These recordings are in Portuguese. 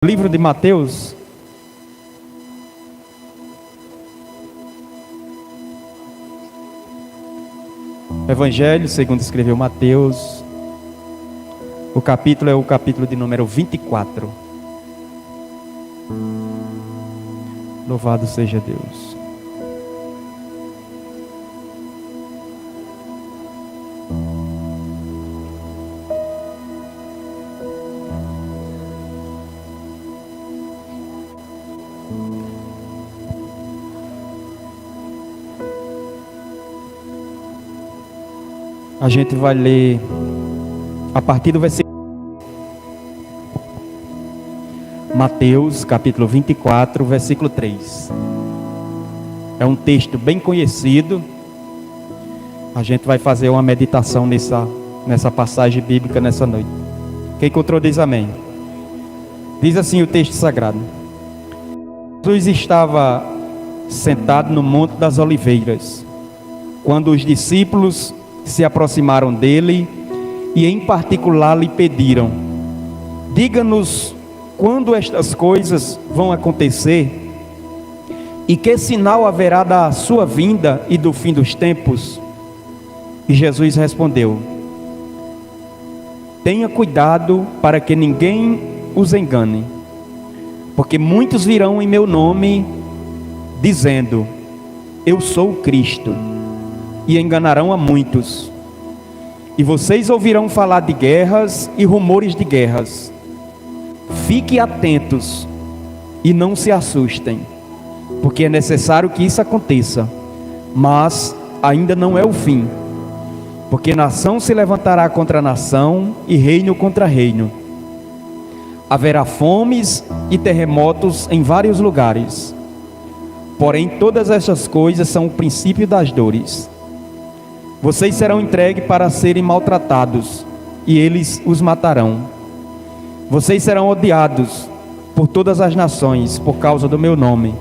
Livro de Mateus, Evangelho segundo escreveu Mateus, o capítulo é o capítulo de número 24. Louvado seja Deus. A gente vai ler a partir do versículo Mateus, capítulo 24, versículo 3. É um texto bem conhecido. A gente vai fazer uma meditação nessa passagem bíblica nessa noite. Quem encontrou diz amém. Diz assim o texto sagrado: Jesus estava sentado no Monte das Oliveiras, quando os discípulos se aproximaram dele e em particular lhe pediram: diga-nos quando estas coisas vão acontecer e que sinal haverá da sua vinda e do fim dos tempos. E Jesus respondeu: tenha cuidado para que ninguém os engane, porque muitos virão em meu nome dizendo: eu sou o Cristo, e enganarão a muitos. E vocês ouvirão falar de guerras e rumores de guerras. Fiquem atentos e não se assustem, porque é necessário que isso aconteça, mas ainda não é o fim. Porque nação se levantará contra nação e reino contra reino. Haverá fomes e terremotos em vários lugares. Porém, todas essas coisas são o princípio das dores. Vocês serão entregues para serem maltratados, e eles os matarão. Vocês serão odiados por todas as nações, por causa do meu nome.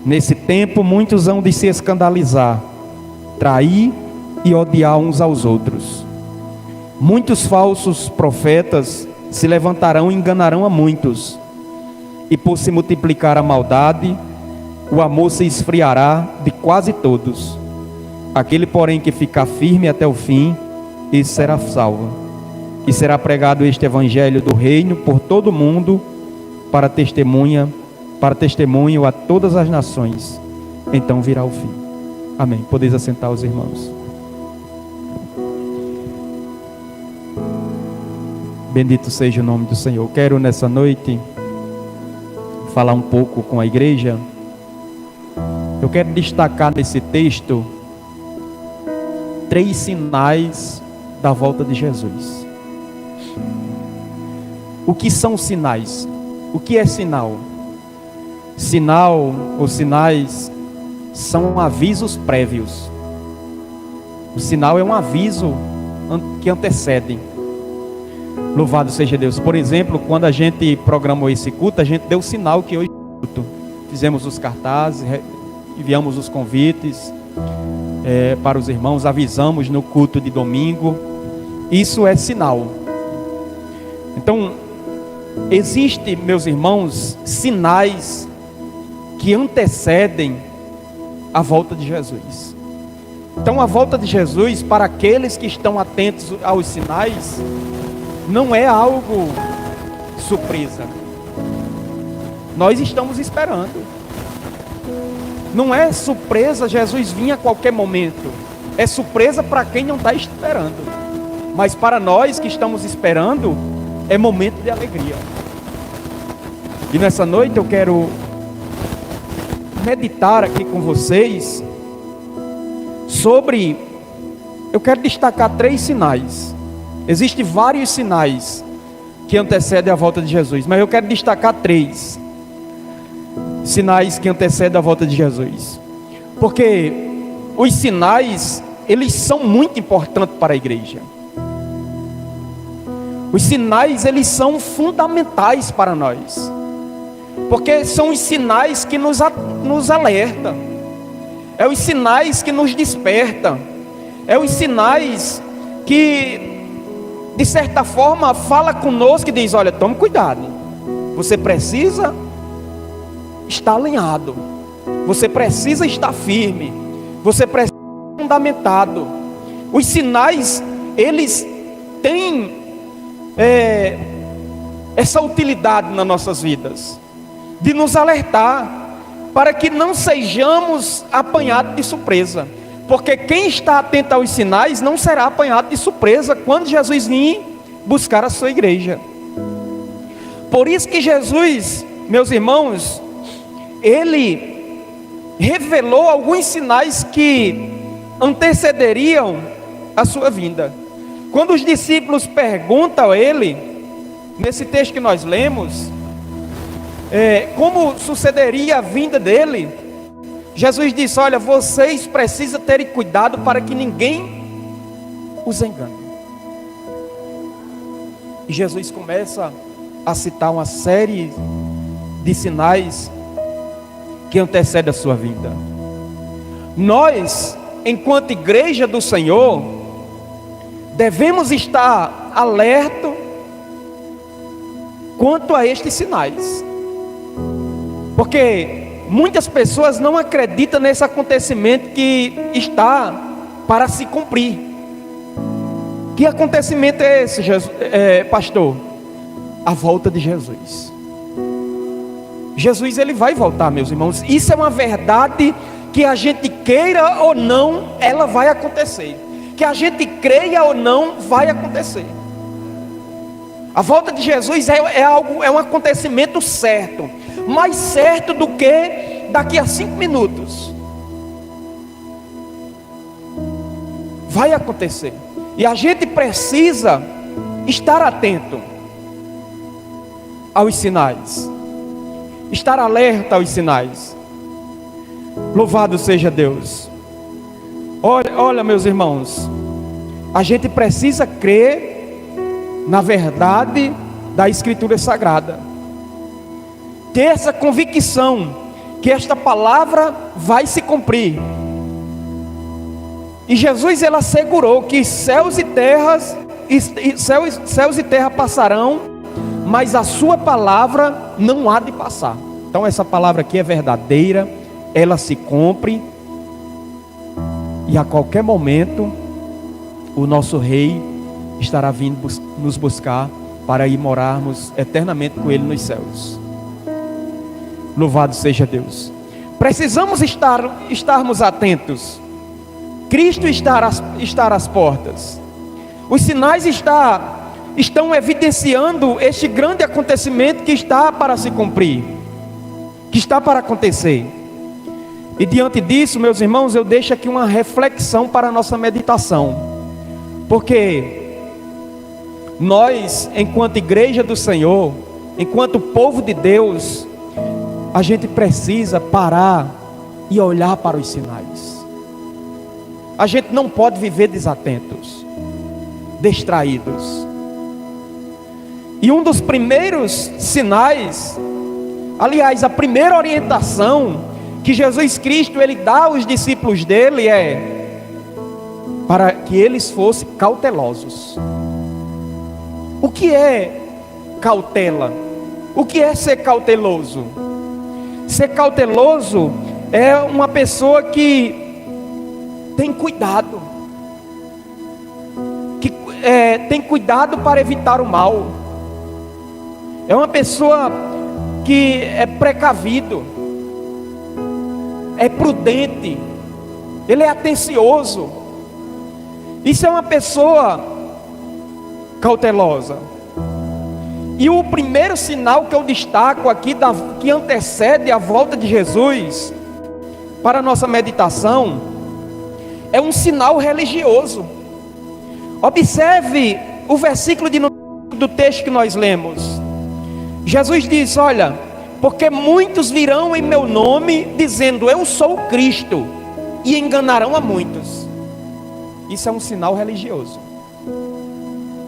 Nesse tempo, muitos hão de se escandalizar, trair e odiar uns aos outros. Muitos falsos profetas se levantarão e enganarão a muitos. E por se multiplicar a maldade, o amor se esfriará de quase todos. Aquele, porém, que ficar firme até o fim, esse será salvo. E será pregado este evangelho do reino por todo o mundo, para testemunho a todas as nações. Então virá o fim. Amém. Podeis assentar os irmãos. Bendito seja o nome do Senhor. Quero nessa noite falar um pouco com a igreja. Eu quero destacar nesse texto 3 sinais da volta de Jesus. O que são sinais? O que é sinal? Sinal ou sinais são avisos prévios. O sinal é um aviso que antecede. Louvado seja Deus. Por exemplo, quando a gente programou esse culto, a gente deu sinal que hoje é culto. Fizemos os cartazes, enviamos os convites para os irmãos, avisamos no culto de domingo. Isso é sinal. Então, existem, meus irmãos, sinais que antecedem a volta de Jesus. Então, a volta de Jesus, para aqueles que estão atentos aos sinais, não é algo surpresa. Nós estamos esperando. Não é surpresa Jesus vir a qualquer momento. É surpresa para quem não está esperando. Mas para nós que estamos esperando, é momento de alegria. E nessa noite eu quero meditar aqui com vocês sobre... Eu quero destacar 3 sinais. Existem vários sinais que antecedem a volta de Jesus, mas eu quero destacar 3 sinais que antecedem a volta de Jesus. Porque os sinais, eles são muito importantes para a igreja. Os sinais, eles são fundamentais para nós. Porque são os sinais que nos alertam. É os sinais que nos despertam. É os sinais que, de certa forma, fala conosco e diz: olha, tome cuidado. Você precisa estar alinhado. Você precisa estar firme. Você precisa estar fundamentado. Os sinais, eles têm essa utilidade nas nossas vidas, de nos alertar, para que não sejamos apanhados de surpresa. Porque quem está atento aos sinais não será apanhado de surpresa quando Jesus vir buscar a sua igreja. Por isso que Jesus, meus irmãos, ele revelou alguns sinais que antecederiam a sua vinda. Quando os discípulos perguntam a ele, nesse texto que nós lemos, como sucederia a vinda dele, Jesus disse: olha, vocês precisam ter cuidado para que ninguém os engane. E Jesus começa a citar uma série de sinais que antecedem a sua vinda. Nós, enquanto igreja do Senhor, devemos estar alerta quanto a estes sinais, porque muitas pessoas não acreditam nesse acontecimento que está para se cumprir. Que acontecimento é esse, pastor? A volta de Jesus. Jesus, ele vai voltar, meus irmãos. Isso é uma verdade que a gente queira ou não, ela vai acontecer. Que a gente creia ou não, vai acontecer. A volta de Jesus é um acontecimento certo, mais certo do que daqui a 5 minutos. Vai acontecer. E a gente precisa estar atento aos sinais, estar alerta aos sinais. Louvado seja Deus. Olha, meus irmãos, a gente precisa crer na verdade da Escritura Sagrada, ter essa convicção que esta palavra vai se cumprir. E Jesus, ele assegurou que céus e terra passarão, mas a sua palavra não há de passar. Então essa palavra aqui é verdadeira, ela se cumpre, e a qualquer momento o nosso Rei estará vindo nos buscar para ir morarmos eternamente com Ele nos céus. Louvado seja Deus. Precisamos estarmos atentos. Cristo está às portas. Os sinais estão evidenciando este grande acontecimento que está para se cumprir, que está para acontecer. E diante disso, meus irmãos, eu deixo aqui uma reflexão para a nossa meditação. Porque nós, enquanto igreja do Senhor, enquanto povo de Deus, a gente precisa parar e olhar para os sinais. A gente não pode viver desatentos, distraídos. E um dos primeiros sinais, aliás, a primeira orientação que Jesus Cristo ele dá aos discípulos dele é para que eles fossem cautelosos. O que é cautela? O que é ser cauteloso? Ser cauteloso é uma pessoa que tem cuidado, que tem cuidado para evitar o mal. É uma pessoa que é precavido, é prudente, ele é atencioso. Isso é uma pessoa cautelosa. E o primeiro sinal que eu destaco aqui, que antecede a volta de Jesus, para a nossa meditação, é um sinal religioso. Observe o versículo do texto que nós lemos. Jesus diz: olha, porque muitos virão em meu nome, dizendo eu sou o Cristo, e enganarão a muitos. Isso é um sinal religioso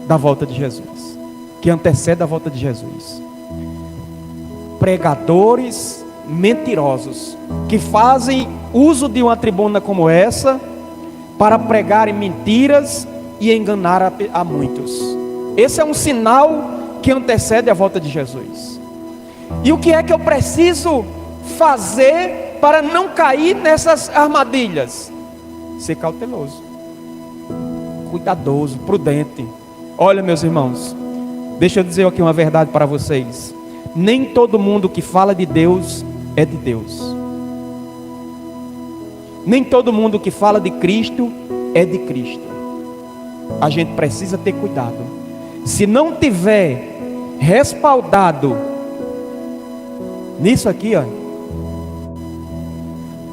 da volta de Jesus, que antecede a volta de Jesus. Pregadores mentirosos, que fazem uso de uma tribuna como essa, para pregarem mentiras e enganar a muitos. Esse é um sinal que antecede a volta de Jesus. E o que é que eu preciso fazer para não cair nessas armadilhas? Ser cauteloso, cuidadoso, prudente. Olha, meus irmãos, deixa eu dizer aqui uma verdade para vocês. Nem todo mundo que fala de Deus é de Deus. Nem todo mundo que fala de Cristo é de Cristo. A gente precisa ter cuidado. Se não tiver respaldado nisso aqui, ó,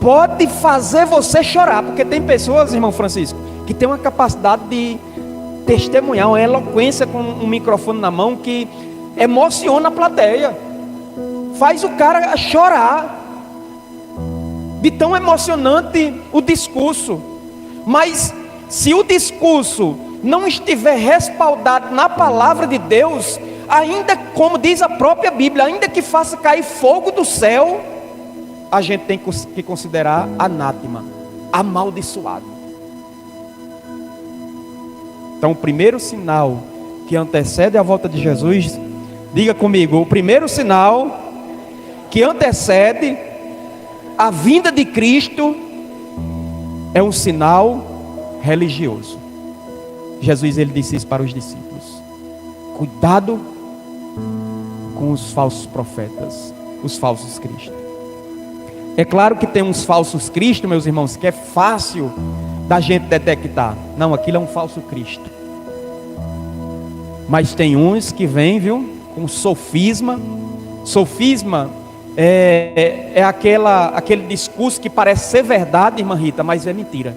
pode fazer você chorar, porque tem pessoas, irmão Francisco, que tem uma capacidade de testemunhar, uma eloquência com um microfone na mão que emociona a plateia, faz o cara chorar, de tão emocionante o discurso. Mas se o discurso não estiver respaldado na palavra de Deus, ainda como diz a própria Bíblia, ainda que faça cair fogo do céu, a gente tem que considerar anátema, amaldiçoado. Então o primeiro sinal que antecede a volta de Jesus, diga comigo, o primeiro sinal que antecede a vinda de Cristo é um sinal religioso. Jesus, ele disse isso para os discípulos: cuidado com os falsos profetas, os falsos cristos. É claro que tem uns falsos cristos, meus irmãos, que é fácil da gente detectar. Não, aquilo é um falso Cristo. Mas tem uns que vêm, viu, com sofisma. Sofisma é aquele discurso que parece ser verdade, irmã Rita, mas é mentira.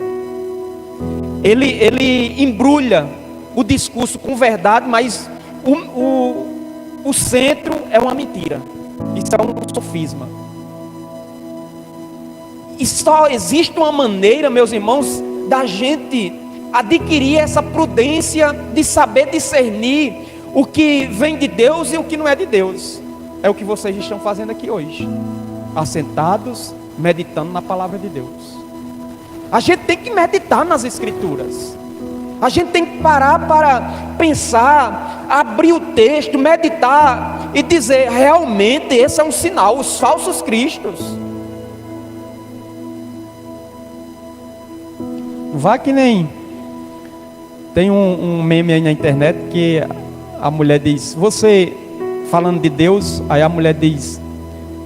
Ele embrulha o discurso com verdade, mas o centro é uma mentira. Isso é um sofisma. E só existe uma maneira, meus irmãos, da gente adquirir essa prudência de saber discernir o que vem de Deus e o que não é de Deus. É o que vocês estão fazendo aqui hoje, assentados, meditando na palavra de Deus. A gente tem que meditar nas Escrituras. A gente tem que parar para pensar, abrir o texto, meditar e dizer: realmente esse é um sinal, os falsos cristos. Vá que nem tem um meme aí na internet que a mulher diz, você falando de Deus, aí a mulher diz,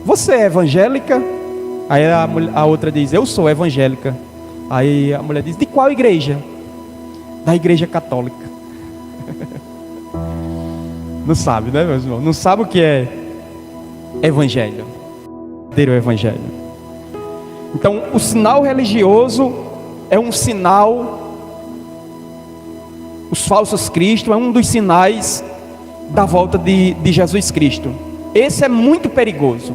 você é evangélica? Aí a outra diz, eu sou evangélica. Aí a mulher diz, de qual igreja? Da igreja católica. Não sabe, né, meus irmãos? Não sabe o que é evangelho. Ter o evangelho. Então, o sinal religioso é um sinal, os falsos cristos é um dos sinais da volta de Jesus Cristo. Esse é muito perigoso.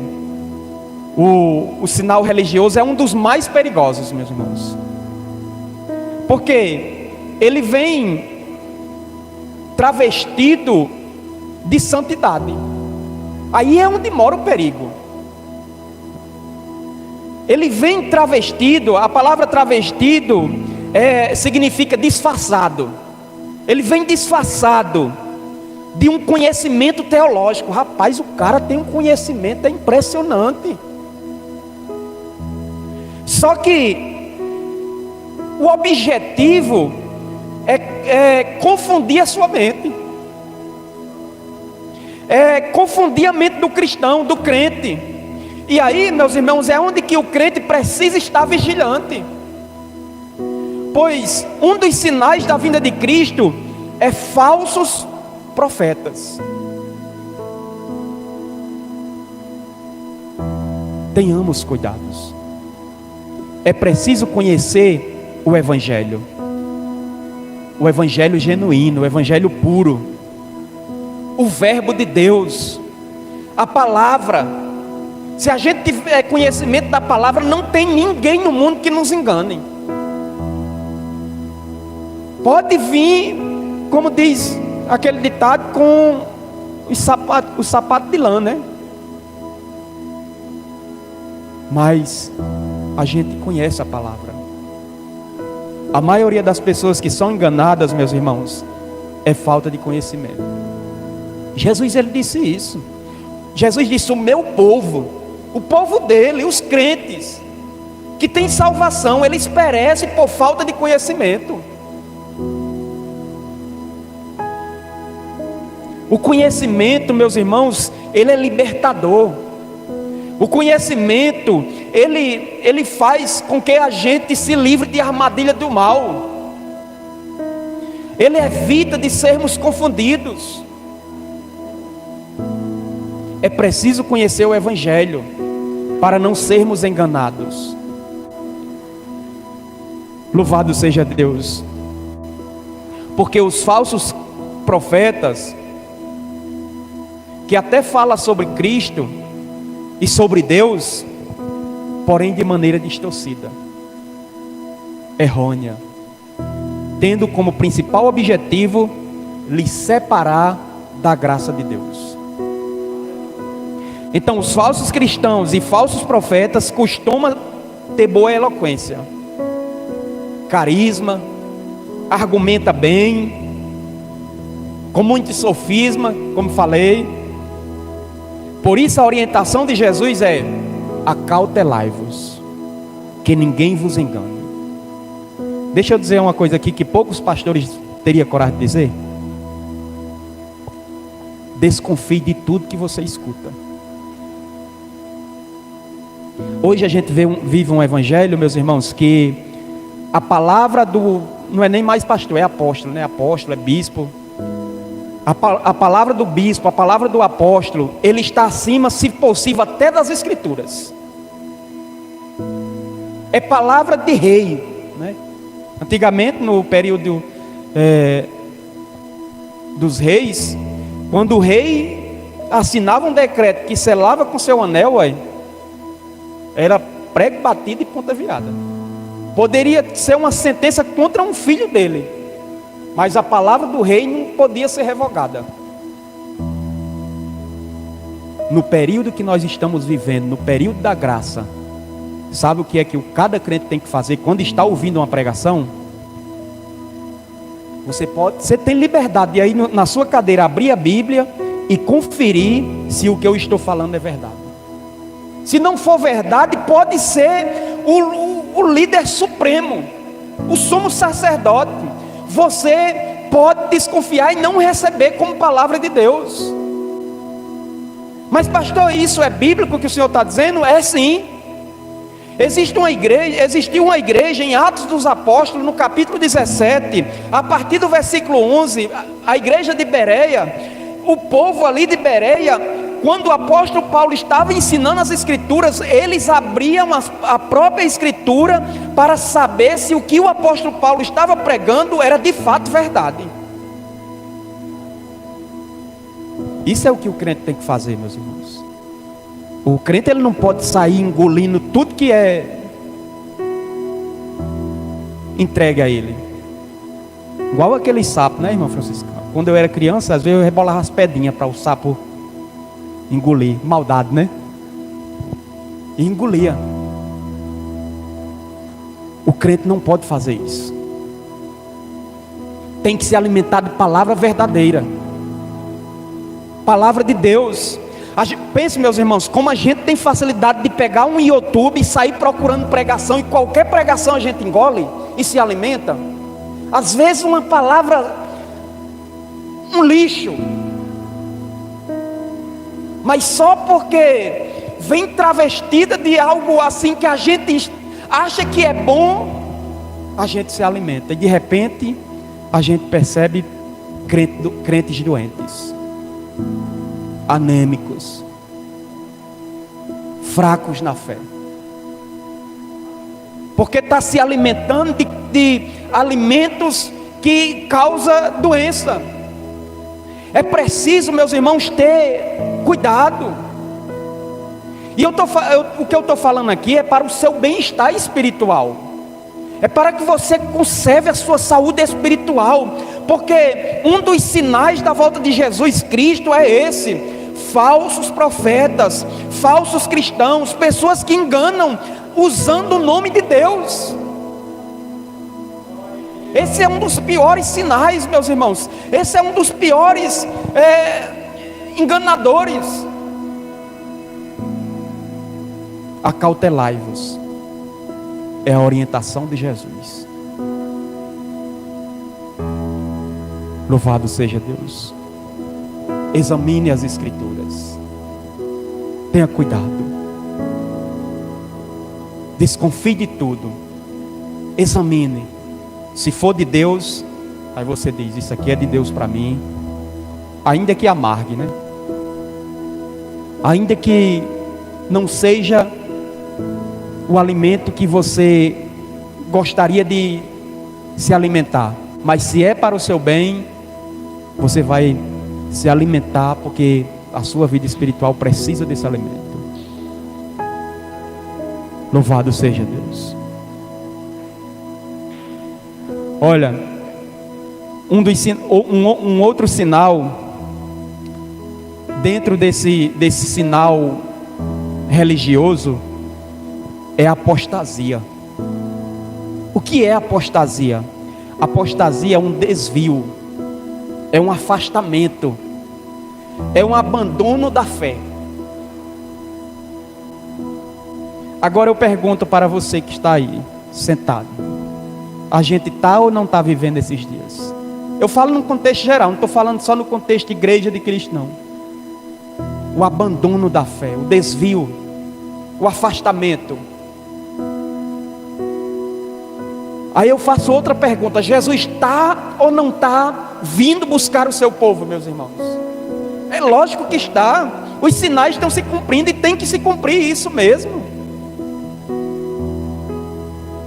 O sinal religioso é um dos mais perigosos, meus irmãos, porque ele vem travestido de santidade. Aí é onde mora o perigo. Ele vem travestido, a palavra travestido significa disfarçado. Ele vem disfarçado de um conhecimento teológico. Rapaz, o cara tem um conhecimento impressionante. Só que o objetivo é confundir a sua mente. É confundir a mente do cristão, do crente. E aí, meus irmãos, é onde que o crente precisa estar vigilante. Pois um dos sinais da vinda de Cristo é falsos profetas. Tenhamos cuidados. É preciso conhecer o Evangelho. O Evangelho genuíno, o Evangelho puro. O verbo de Deus. A palavra. Se a gente tiver conhecimento da palavra, não tem ninguém no mundo que nos engane. Pode vir, como diz aquele ditado, com o sapato de lã, né? Mas a gente conhece a palavra. A maioria das pessoas que são enganadas, meus irmãos, é falta de conhecimento. Jesus, ele disse isso. Jesus disse: o meu povo, o povo dele, os crentes, que tem salvação, eles perecem por falta de conhecimento. O conhecimento, meus irmãos, ele é libertador. O conhecimento, ele faz com que a gente se livre de armadilha do mal. Ele evita de sermos confundidos. É preciso conhecer o Evangelho para não sermos enganados. Louvado seja Deus. Porque os falsos profetas, que até falam sobre Cristo e sobre Deus, porém de maneira distorcida, errônea, tendo como principal objetivo lhe separar da graça de Deus. Então os falsos cristãos e falsos profetas costumam ter boa eloquência, carisma, argumenta bem, com muito sofisma, como falei. Por isso a orientação de Jesus é: acautelai-vos, que ninguém vos engane. Deixa eu dizer uma coisa aqui que poucos pastores teriam coragem de dizer. Desconfie de tudo que você escuta. Hoje a gente vive um evangelho, meus irmãos, que a palavra não é nem mais pastor, é apóstolo, né? Apóstolo, é bispo. A palavra do bispo, a palavra do apóstolo, ele está acima, se possível, até das escrituras. É palavra de rei, né? Antigamente, no período dos reis, quando o rei assinava um decreto que selava com seu anel, era prego batido e ponta virada. Poderia ser uma sentença contra um filho dele, mas a palavra do rei não podia ser revogada. No período que nós estamos vivendo, no período da graça, sabe o que é que cada crente tem que fazer quando está ouvindo uma pregação? Você tem liberdade de aí na sua cadeira abrir a Bíblia e conferir se o que eu estou falando é verdade. Se não for verdade, pode ser o líder supremo, o sumo sacerdote. Você pode desconfiar e não receber como palavra de Deus. Mas pastor, isso é bíblico o que o senhor está dizendo? É sim. Existiu uma igreja em Atos dos Apóstolos, no capítulo 17, a partir do versículo 11, a igreja de Bereia. O povo ali de Bereia, quando o apóstolo Paulo estava ensinando as escrituras, eles abriam a própria escritura para saber se o que o apóstolo Paulo estava pregando era de fato verdade. Isso é o que o crente tem que fazer, meus irmãos. O crente, ele não pode sair engolindo tudo que é entregue a ele. Igual aquele sapo, né, irmão Francisco? Quando eu era criança, às vezes eu rebolava as pedrinhas para o sapo engolir. Maldade, né? E engolia. O crente não pode fazer isso. Tem que se alimentar de palavra verdadeira, palavra de Deus. Pense, meus irmãos, como a gente tem facilidade de pegar um YouTube e sair procurando pregação, e qualquer pregação a gente engole e se alimenta. Às vezes uma palavra, um lixo, mas só porque vem travestida de algo assim que a gente acha que é bom, a gente se alimenta, e de repente a gente percebe crentes doentes, anêmicos, fracos na fé, porque está se alimentando de alimentos que causam doença. É preciso, meus irmãos, ter cuidado. E o que eu estou falando aqui é para o seu bem-estar espiritual, é para que você conserve a sua saúde espiritual, porque um dos sinais da volta de Jesus Cristo é esse: falsos profetas, falsos cristãos, pessoas que enganam usando o nome de Deus. Esse é um dos piores sinais, meus irmãos. Esse é um dos piores enganadores. acautelai-vos. É a orientação de Jesus. Louvado seja Deus. Examine as Escrituras. Tenha cuidado. Desconfie de tudo. Examine. Se for de Deus, aí você diz: isso aqui é de Deus para mim. Ainda que amargue, né? Ainda que não seja o alimento que você gostaria de se alimentar, mas se é para o seu bem, você vai se alimentar, porque a sua vida espiritual precisa desse alimento. Louvado seja Deus. Olha, um outro sinal, dentro desse sinal religioso, é a apostasia. O que é apostasia? Apostasia é um desvio, é um afastamento, é um abandono da fé. Agora eu pergunto para você que está aí, sentado: a gente está ou não está vivendo esses dias? Eu falo no contexto geral, não estou falando só no contexto de igreja de Cristo, não. O abandono da fé, o desvio, o afastamento. Aí eu faço outra pergunta: Jesus está ou não está vindo buscar o seu povo, meus irmãos? É lógico que está. Os sinais estão se cumprindo e tem que se cumprir isso mesmo.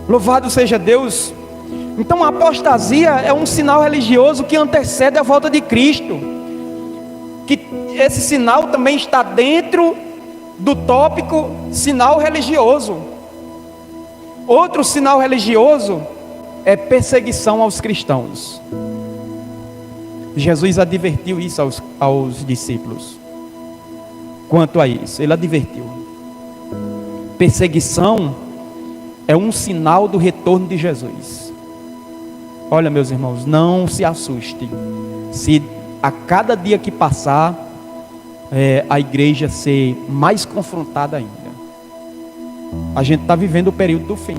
Louvado seja Deus. Então a apostasia é um sinal religioso que antecede a volta de Cristo. Que esse sinal também está dentro do tópico sinal religioso. Outro sinal religioso é perseguição aos cristãos. Jesus advertiu isso aos discípulos. Quanto a isso, ele advertiu. Perseguição é um sinal do retorno de Jesus. Olha, meus irmãos, não se assuste se a cada dia que passar a igreja ser mais confrontada ainda. A gente está vivendo o período do fim.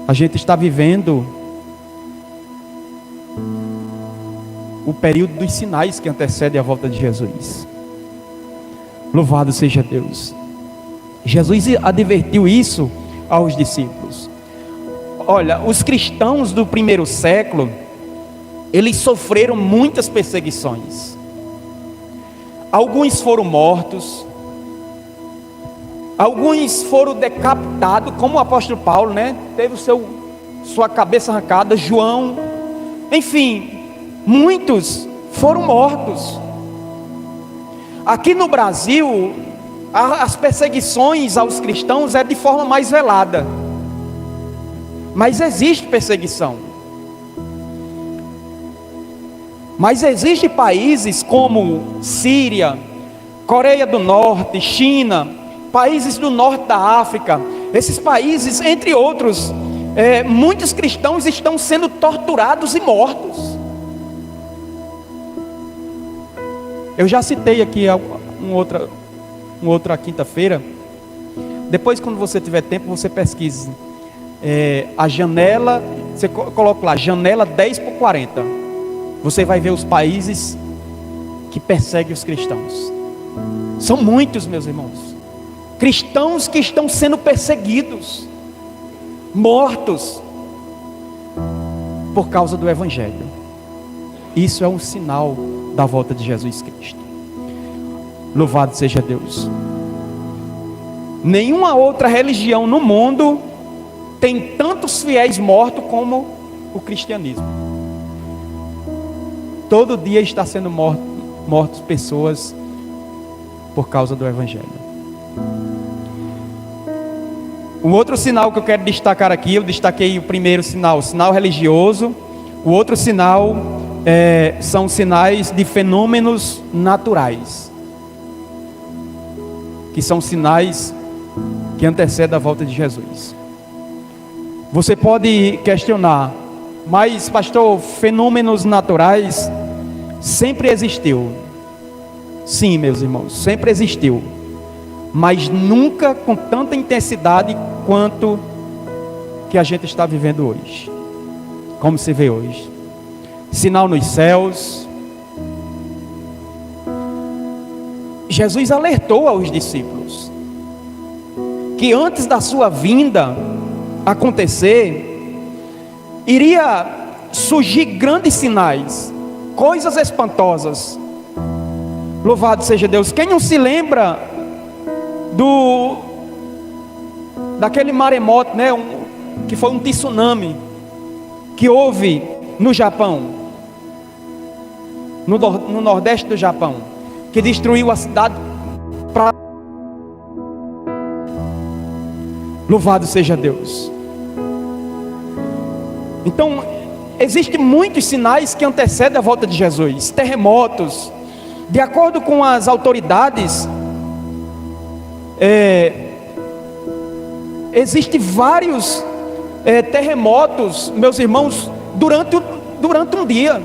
A gente está vivendo o período dos sinais que antecede a volta de Jesus. Louvado seja Deus. Jesus advertiu isso aos discípulos. Olha, os cristãos do primeiro século, eles sofreram muitas perseguições. Alguns foram mortos, alguns foram decapitados, como o apóstolo Paulo, né? Teve sua cabeça arrancada. João, enfim, muitos foram mortos. Aqui no Brasil, as perseguições aos cristãos é de forma mais velada, mas existe perseguição. Mas existem países como Síria, Coreia do Norte, China, países do norte da África. Esses países, entre outros, muitos cristãos estão sendo torturados e mortos. Eu já citei aqui uma outra quinta-feira. Depois, quando você tiver tempo, você pesquise a janela. Você coloca lá, janela 10/40. Você vai ver os países que perseguem os cristãos. São muitos, meus irmãos. Cristãos que estão sendo perseguidos, mortos, por causa do Evangelho. Isso é um sinal da volta de Jesus Cristo. Louvado seja Deus. Nenhuma outra religião no mundo tem tantos fiéis mortos como o cristianismo. Todo dia está sendo mortos pessoas por causa do Evangelho. Um outro sinal que eu quero destacar aqui, eu destaquei o primeiro sinal, sinal religioso. O outro sinal são sinais de fenômenos naturais, que são sinais que antecedem a volta de Jesus. Você pode questionar: mas pastor, fenômenos naturais sempre existiu. Sim, meus irmãos, sempre existiu. mas nunca com tanta intensidade quanto que a gente está vivendo hoje. Como se vê hoje. Sinal nos céus. Jesus alertou aos discípulos que antes da sua vinda acontecer, iria surgir grandes sinais, coisas espantosas. Louvado seja Deus. Quem não se lembra daquele maremoto, né, que foi um tsunami que houve no Japão, no nordeste do Japão, que destruiu a cidade. Louvado seja Deus. Então, existem muitos sinais que antecedem a volta de Jesus. Terremotos. De acordo com as autoridades, existem vários terremotos, meus irmãos, durante um dia.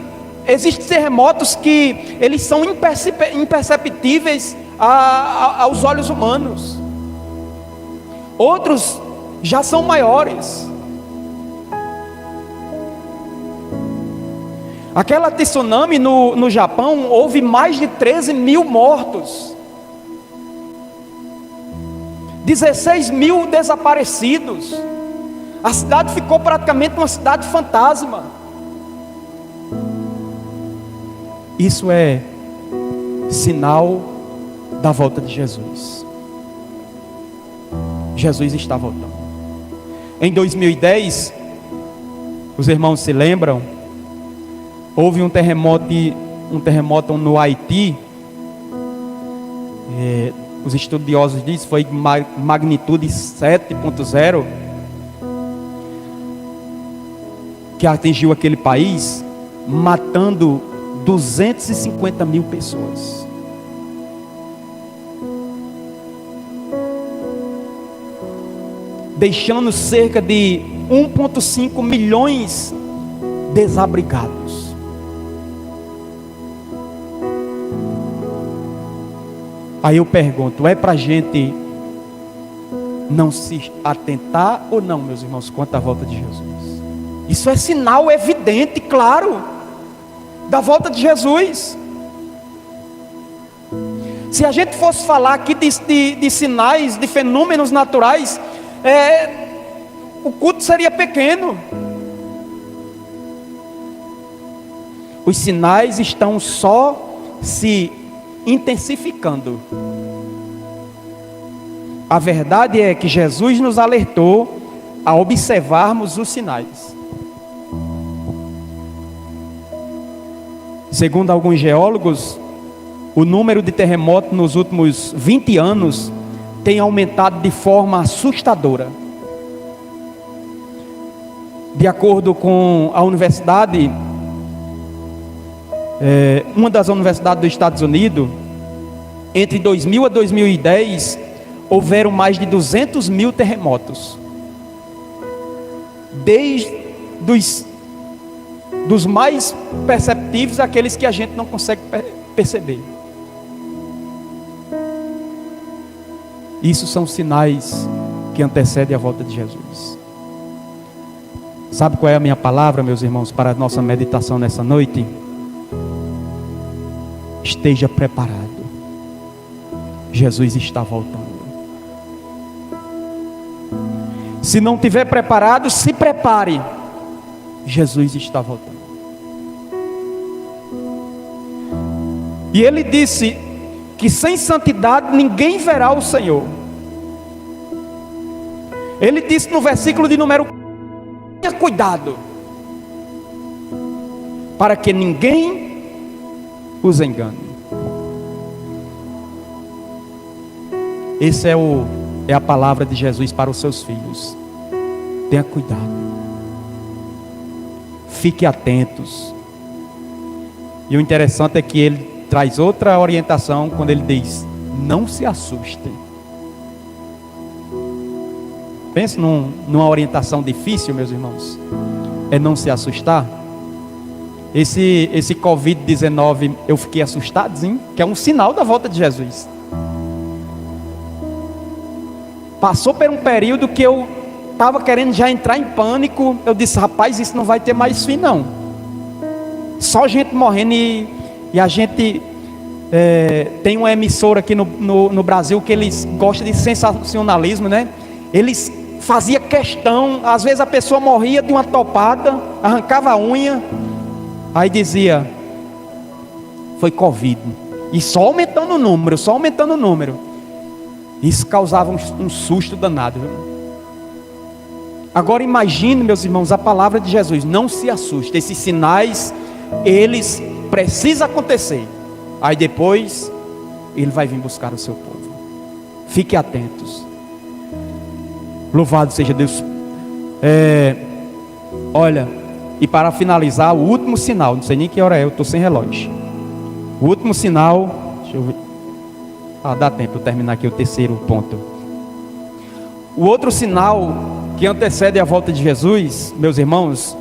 Existem terremotos que eles são imperceptíveis aos olhos humanos. Outros já são maiores. Aquela tsunami no Japão, houve mais de 13 mil mortos, 16 mil desaparecidos. A cidade ficou praticamente uma cidade fantasma. Isso é sinal da volta de Jesus. Jesus está voltando. Em 2010, os irmãos se lembram, houve um terremoto no Haiti. Os estudiosos dizem que foi magnitude 7.0, que atingiu aquele país, matando 250 mil pessoas. Deixando cerca de 1,5 milhões desabrigados. Aí eu pergunto, é para a gente não se atentar ou não, meus irmãos, quanto à volta de Jesus? Isso é sinal evidente, claro, da volta de Jesus. Se a gente fosse falar aqui de sinais, de fenômenos naturais, o culto seria pequeno. Os sinais estão só se intensificando. A verdade é que Jesus nos alertou a observarmos os sinais. Segundo alguns geólogos, o número de terremotos nos últimos 20 anos tem aumentado de forma assustadora. De acordo com a universidade, uma das universidades dos Estados Unidos, entre 2000 a 2010, houveram mais de 200 mil terremotos. Desde dos mais perceptíveis àqueles que a gente não consegue perceber. Isso são sinais que antecedem a volta de Jesus. Sabe qual é a minha palavra, meus irmãos, para a nossa meditação nessa noite? Esteja preparado. Jesus está voltando. Se não estiver preparado, se prepare. Jesus está voltando. E ele disse que sem santidade ninguém verá o Senhor. Ele disse no versículo de número: tenha cuidado, para que ninguém os engane. Essa é a palavra de Jesus para os seus filhos. Tenha cuidado. Fique atentos. E o interessante é que ele traz outra orientação quando ele diz: não se assustem. Pense numa orientação difícil, meus irmãos. É não se assustar. Esse Covid-19, eu fiquei assustadinho, que é um sinal da volta de Jesus. Passou por um período que eu estava querendo já entrar em pânico. Eu disse: rapaz, isso não vai ter mais fim não. Só gente morrendo. E a gente tem uma emissora aqui no Brasil que eles gostam de sensacionalismo, né? Eles faziam questão, às vezes a pessoa morria de uma topada, arrancava a unha, aí dizia: foi Covid. E só aumentando o número, só aumentando o número. Isso causava um susto danado, viu? Agora imagine, meus irmãos, a palavra de Jesus: não se assuste, esses sinais, eles precisam acontecer. Aí depois, Ele vai vir buscar o seu povo. Fiquem atentos. Louvado seja Deus. Olha, e para finalizar, o último sinal, não sei nem que hora é, eu estou sem relógio. O último sinal, deixa eu ver. Dá tempo de terminar aqui o terceiro ponto. O outro sinal que antecede a volta de Jesus, meus irmãos,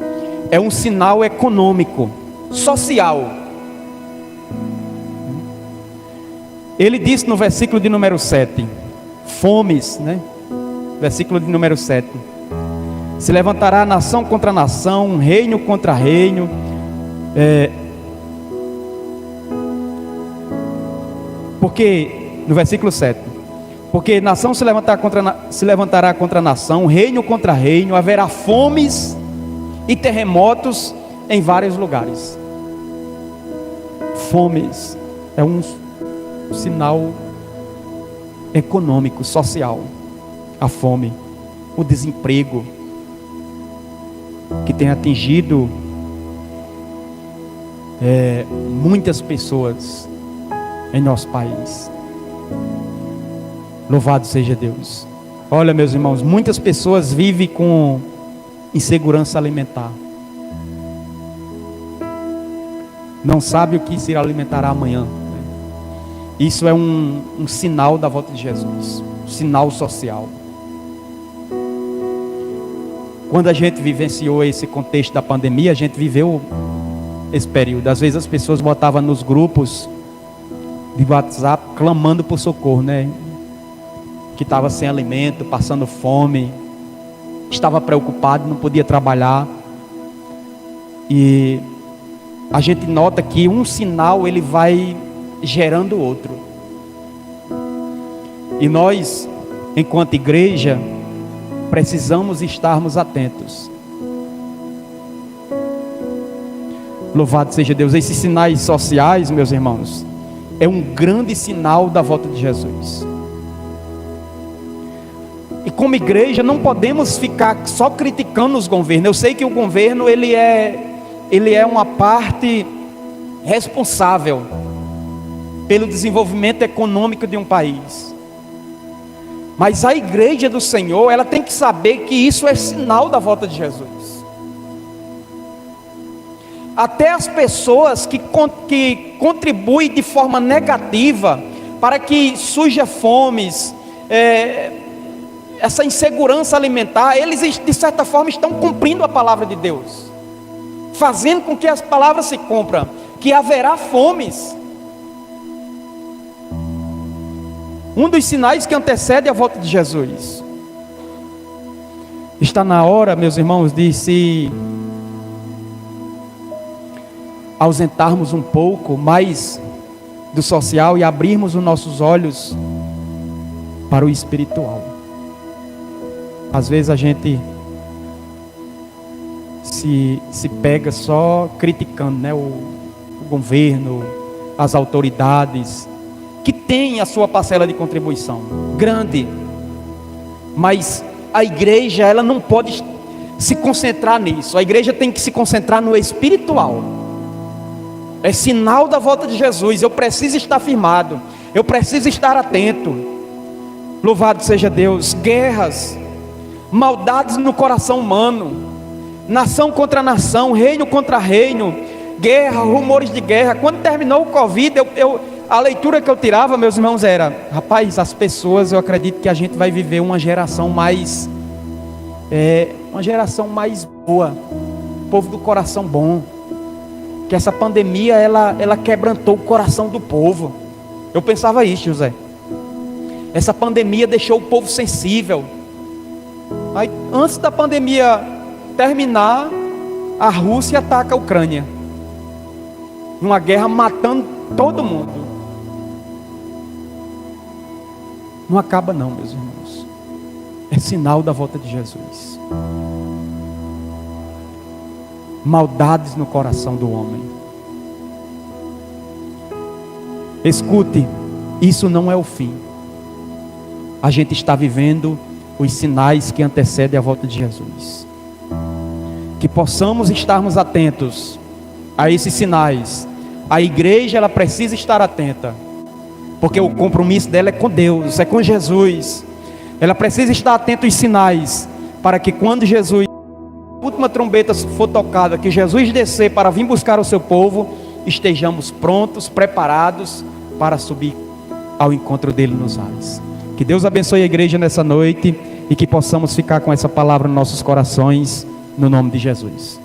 é um sinal econômico, social. Ele disse no versículo de número 7, fomes, né? Versículo de número 7. Se levantará nação contra nação, reino contra reino. Porque, no versículo 7, porque nação se levantará contra nação, reino contra reino, haverá fomes e terremotos em vários lugares. Fomes é um sinal econômico, social. A fome, o desemprego que tem atingido muitas pessoas em nosso país. Louvado seja Deus. Olha, meus irmãos, muitas pessoas vivem com insegurança alimentar. Não sabe o que se alimentará amanhã. Isso é um sinal da volta de Jesus, um sinal social. Quando a gente vivenciou esse contexto da pandemia, a gente viveu esse período. Às vezes as pessoas botavam nos grupos de WhatsApp clamando por socorro, né? Que estava sem alimento, passando fome, estava preocupado, não podia trabalhar. E a gente nota que um sinal ele vai gerando outro. E nós, enquanto igreja, precisamos estarmos atentos. Louvado seja Deus. Esses sinais sociais, meus irmãos, é um grande sinal da volta de Jesus. E como igreja não podemos ficar só criticando os governos. Eu sei que o governo ele é uma parte responsável pelo desenvolvimento econômico de um país. Mas a igreja do Senhor, ela tem que saber que isso é sinal da volta de Jesus. Até as pessoas que contribuem de forma negativa para que surja fomes, essa insegurança alimentar, eles de certa forma estão cumprindo a palavra de Deus, fazendo com que as palavras se cumpram, que haverá fomes. Um dos sinais que antecede a volta de Jesus. Está na hora, meus irmãos, de se ausentarmos um pouco mais do social e abrirmos os nossos olhos para o espiritual. Às vezes a gente se pega só criticando, né, o governo, as autoridades, que tem a sua parcela de contribuição grande, mas a igreja ela não pode se concentrar nisso. A igreja tem que se concentrar no espiritual. É sinal da volta de Jesus. Eu preciso estar firmado, eu preciso estar atento. Louvado seja Deus. Guerras, maldades no coração humano, nação contra nação, reino contra reino, guerra, rumores de guerra. Quando terminou o Covid, a leitura que eu tirava, meus irmãos, era: rapaz, as pessoas, eu acredito que a gente vai viver uma geração mais boa, povo do coração bom, que essa pandemia ela quebrantou o coração do povo. Eu pensava isso, José. Essa pandemia deixou o povo sensível. Aí, antes da pandemia terminar, a Rússia ataca a Ucrânia. Uma guerra matando todo mundo. Não acaba não, meus irmãos. É sinal da volta de Jesus. Maldades no coração do homem. Escute, isso não é o fim. A gente está vivendo os sinais que antecedem a volta de Jesus. Que possamos estarmos atentos a esses sinais. A igreja, ela precisa estar atenta, porque o compromisso dela é com Deus, é com Jesus. Ela precisa estar atenta aos sinais, para que quando Jesus, a última trombeta for tocada, que Jesus descer para vir buscar o seu povo, estejamos prontos, preparados para subir ao encontro dele nos ares. Que Deus abençoe a igreja nessa noite e que possamos ficar com essa palavra nos nossos corações, no nome de Jesus.